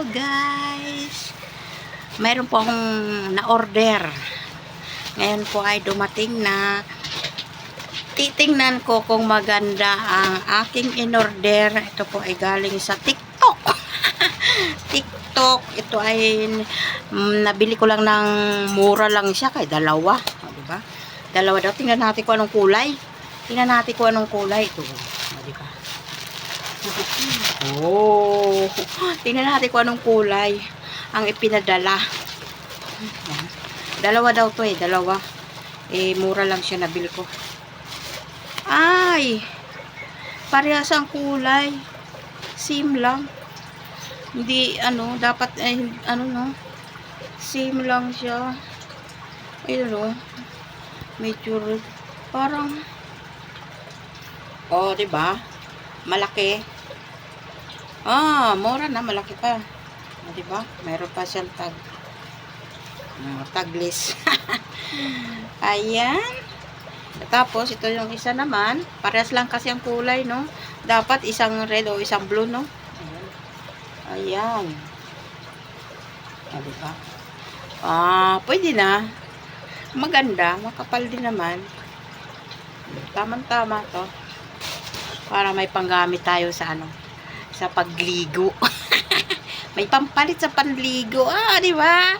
guys, mayroon po akong na-order. Ngayon po ay dumating na. Titingnan ko kung maganda ang aking in-order. Ito po ay galing sa TikTok. TikTok. Ito ay nabili ko lang ng mura lang siya. Kaya dalawa. O, diba? Dalawa daw. Tingnan natin kung anong kulay. Tingnan natin kung anong kulay. Ito. O, diba? Oh. Tingnan natin kung anong kulay ang ipinadala. Dalawa daw to eh. Dalawa. Eh, mura lang siya nabili ko. Ay, parehas ang kulay. Same lang. Hindi, dapat, no. Same lang siya. Ayun, medyo, parang, diba? Malaki. Mura na, malaki pa. Diba? Mayroon pa siyang tagless. Ayan. Tapos, ito yung isa naman. Parehas lang kasi ang kulay, no? Dapat isang red o isang blue, no? Ayan. Diba? Pwede na. Maganda. Makapal din naman. Tamang-tama to. Para may panggamit tayo sa sa pagligo. May pampalit sa panligo. Diba?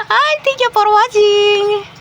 Ay, thank you for watching.